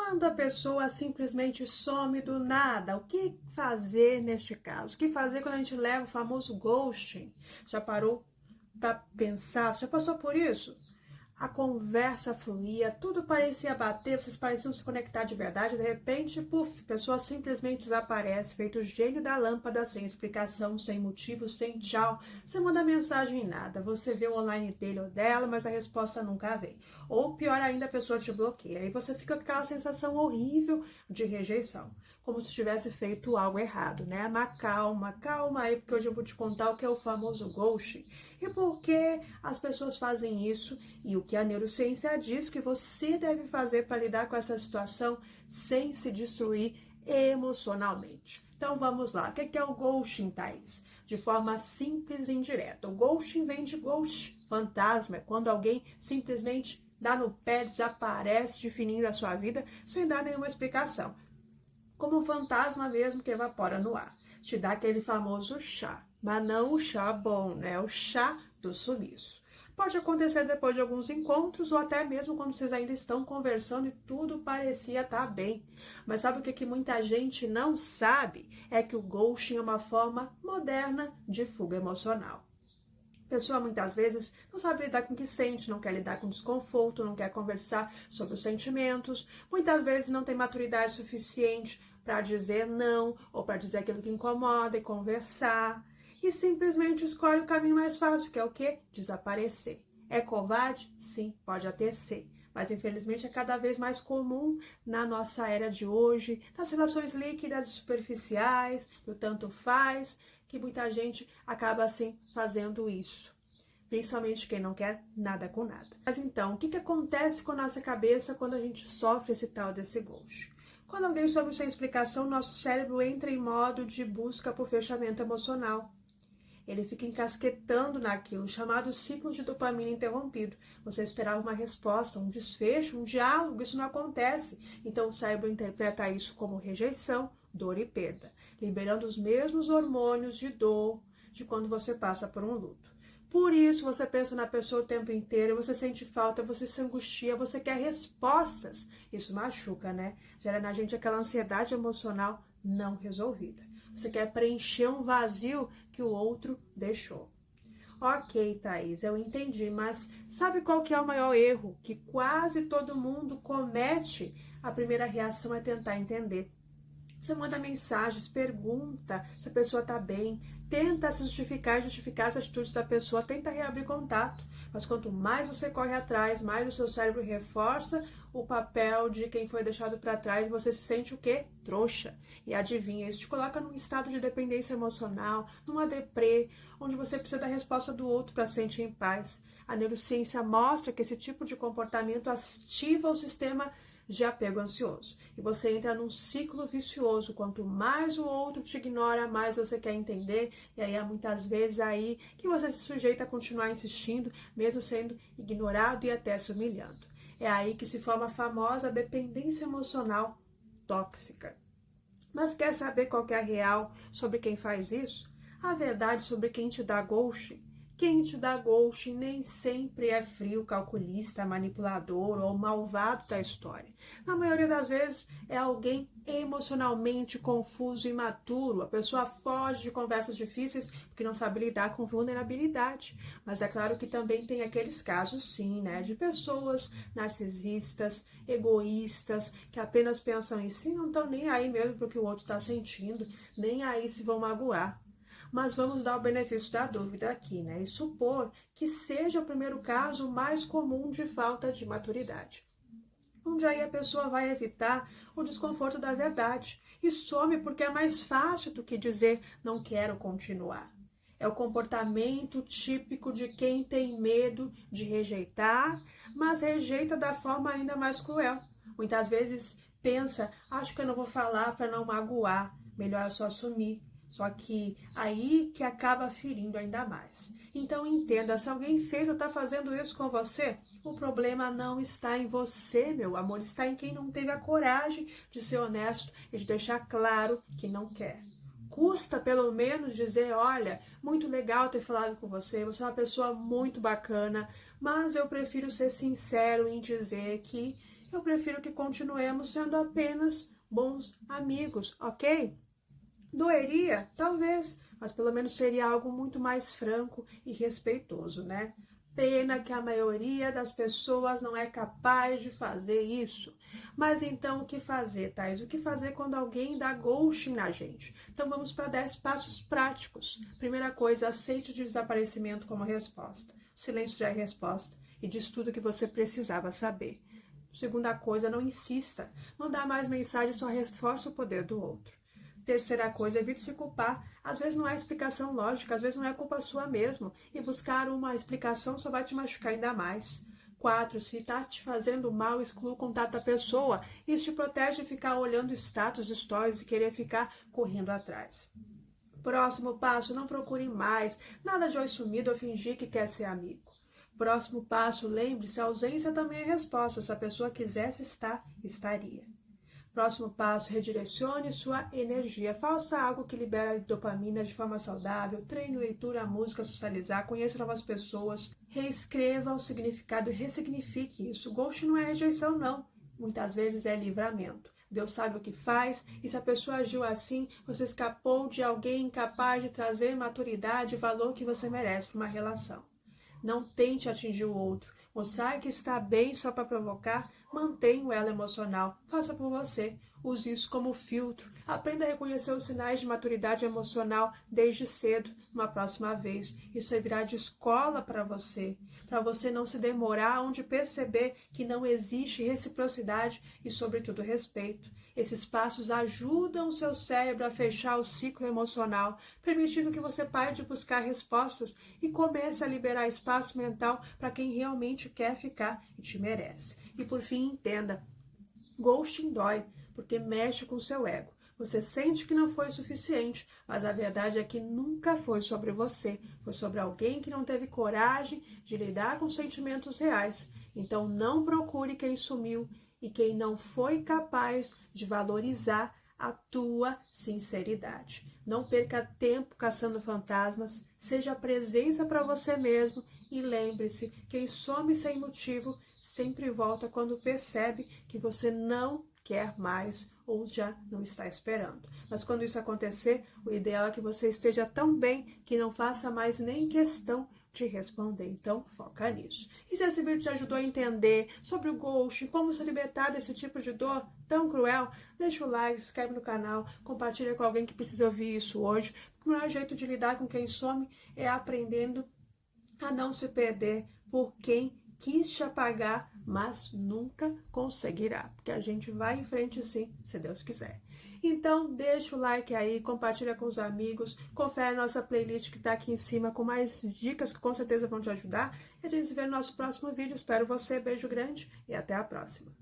quando a pessoa simplesmente some do nada, o que fazer neste caso? O que fazer quando a gente leva o famoso ghosting? Já parou para pensar? Já passou por isso? A conversa fluía, tudo parecia bater, vocês pareciam se conectar de verdade, de repente, puf, a pessoa simplesmente desaparece, feito o gênio da lâmpada, sem explicação, sem motivo, sem tchau, sem mandar mensagem em nada. Você vê o online dele ou dela, mas a resposta nunca vem. Ou pior ainda, a pessoa te bloqueia. Aí você fica com aquela sensação horrível de rejeição, como se tivesse feito algo errado, né? Mas calma, calma aí, porque hoje eu vou te contar o que é o famoso ghosting e por que as pessoas fazem isso e o que a neurociência diz que você deve fazer para lidar com essa situação sem se destruir emocionalmente. Então vamos lá, o que é o ghosting, Thaís? De forma simples e indireta. O ghosting vem de ghost, fantasma, é quando alguém simplesmente dá no pé, desaparece de fininho da sua vida sem dar nenhuma explicação. Como um fantasma mesmo que evapora no ar. Te dá aquele famoso chá, mas não o chá bom, né? O chá do sumiço. Pode acontecer depois de alguns encontros ou até mesmo quando vocês ainda estão conversando e tudo parecia estar bem. Mas sabe o que muita gente não sabe? É que o ghosting é uma forma moderna de fuga emocional. A pessoa muitas vezes não sabe lidar com o que sente, não quer lidar com desconforto, não quer conversar sobre os sentimentos, muitas vezes não tem maturidade suficiente para dizer não ou para dizer aquilo que incomoda e conversar. E simplesmente escolhe o caminho mais fácil, que é o quê? Desaparecer. É covarde? Sim, pode até ser. Mas infelizmente é cada vez mais comum na nossa era de hoje, das relações líquidas e superficiais, do tanto faz, que muita gente acaba assim fazendo isso. Principalmente quem não quer nada com nada. Mas então, o que acontece com a nossa cabeça quando a gente sofre esse tal desse ghosting? Quando alguém some sem explicação, nosso cérebro entra em modo de busca por fechamento emocional. Ele fica encasquetando naquilo, chamado ciclo de dopamina interrompido. Você esperava uma resposta, um desfecho, um diálogo, isso não acontece. Então o cérebro interpreta isso como rejeição, dor e perda, liberando os mesmos hormônios de dor de quando você passa por um luto. Por isso você pensa na pessoa o tempo inteiro, você sente falta, você se angustia, você quer respostas. Isso machuca, né? Gera na gente aquela ansiedade emocional não resolvida. Você quer preencher um vazio que o outro deixou. Ok, Thaís, eu entendi, mas sabe qual que é o maior erro que quase todo mundo comete? A primeira reação é tentar entender. Você manda mensagens, pergunta se a pessoa está bem, tenta se justificar as atitudes da pessoa, tenta reabrir contato. Mas quanto mais você corre atrás, mais o seu cérebro reforça o papel de quem foi deixado para trás e você se sente o quê? Trouxa. E adivinha, isso te coloca num estado de dependência emocional, numa deprê, onde você precisa da resposta do outro para se sentir em paz. A neurociência mostra que esse tipo de comportamento ativa o sistema de apego ansioso. E você entra num ciclo vicioso. Quanto mais o outro te ignora, mais você quer entender. E aí há muitas vezes aí que você se sujeita a continuar insistindo, mesmo sendo ignorado e até se humilhando. É aí que se forma a famosa dependência emocional tóxica. Mas quer saber qual que é a real sobre quem faz isso? A verdade sobre quem te dá ghosting? Quem te dá ghosting nem sempre é frio, calculista, manipulador ou malvado da história. Na maioria das vezes é alguém emocionalmente confuso e imaturo. A pessoa foge de conversas difíceis porque não sabe lidar com vulnerabilidade. Mas é claro que também tem aqueles casos, sim, né, de pessoas narcisistas, egoístas, que apenas pensam em si, não estão nem aí mesmo para o que o outro está sentindo, nem aí se vão magoar. Mas vamos dar o benefício da dúvida aqui, né? E supor que seja o primeiro caso mais comum de falta de maturidade. Onde aí a pessoa vai evitar o desconforto da verdade e some porque é mais fácil do que dizer não quero continuar. É o comportamento típico de quem tem medo de rejeitar, mas rejeita da forma ainda mais cruel. Muitas vezes pensa, acho que eu não vou falar para não magoar, melhor eu só assumir. Só que aí que acaba ferindo ainda mais. Então entenda, se alguém fez ou está fazendo isso com você, o problema não está em você, meu amor, está em quem não teve a coragem de ser honesto e de deixar claro que não quer. Custa pelo menos dizer, olha, muito legal ter falado com você, você é uma pessoa muito bacana, mas eu prefiro ser sincero em dizer que eu prefiro que continuemos sendo apenas bons amigos, ok? Doeria? Talvez, mas pelo menos seria algo muito mais franco e respeitoso, né? Pena que a maioria das pessoas não é capaz de fazer isso. Mas então o que fazer, Thais? O que fazer quando alguém dá ghosting na gente? Então vamos para 10 passos práticos. Primeira coisa, aceite o desaparecimento como resposta. Silêncio já é resposta e diz tudo o que você precisava saber. Segunda coisa, não insista. Mandar mais mensagem só reforça o poder do outro. Terceira coisa, evite se culpar. Às vezes não há explicação lógica, às vezes não é culpa sua mesmo. E buscar uma explicação só vai te machucar ainda mais. 4. Se está te fazendo mal, exclua o contato da pessoa. Isso te protege de ficar olhando status, stories e querer ficar correndo atrás. Próximo passo, não procure mais. Nada de oi sumido ou fingir que quer ser amigo. Próximo passo, lembre-se, a ausência também é resposta. Se a pessoa quisesse estar, estaria. Próximo passo, redirecione sua energia. Faça algo que libere dopamina de forma saudável. Treine leitura, música, socializar, conheça novas pessoas. Reescreva o significado e ressignifique isso. Ghost não é rejeição, não. Muitas vezes é livramento. Deus sabe o que faz, e se a pessoa agiu assim, você escapou de alguém incapaz de trazer maturidade e valor que você merece para uma relação. Não tente atingir o outro. Mostrar que está bem só para provocar, mantenha o elo emocional. Faça por você. Use isso como filtro. Aprenda a reconhecer os sinais de maturidade emocional desde cedo. Uma próxima vez, isso servirá de escola para você não se demorar onde perceber que não existe reciprocidade e, sobretudo, respeito. Esses passos ajudam o seu cérebro a fechar o ciclo emocional, permitindo que você pare de buscar respostas e comece a liberar espaço mental para quem realmente quer ficar e te merece. E por fim, entenda, ghosting dói, porque mexe com o seu ego. Você sente que não foi suficiente, mas a verdade é que nunca foi sobre você. Foi sobre alguém que não teve coragem de lidar com sentimentos reais. Então não procure quem sumiu e quem não foi capaz de valorizar a tua sinceridade. Não perca tempo caçando fantasmas, seja presença para você mesmo e lembre-se, quem some sem motivo sempre volta quando percebe que você não quer mais ou já não está esperando. Mas quando isso acontecer, o ideal é que você esteja tão bem que não faça mais nem questão de responder. Então, foca nisso. E se esse vídeo te ajudou a entender sobre o ghosting, como se libertar desse tipo de dor tão cruel, deixa o like, se inscreve no canal, compartilha com alguém que precisa ouvir isso hoje. O melhor jeito de lidar com quem some é aprendendo a não se perder por quem quis te apagar, mas nunca conseguirá, porque a gente vai em frente sim, se Deus quiser. Então, deixa o like aí, compartilha com os amigos, confere nossa playlist que está aqui em cima com mais dicas que com certeza vão te ajudar. E a gente se vê no nosso próximo vídeo. Espero você, beijo grande e até a próxima.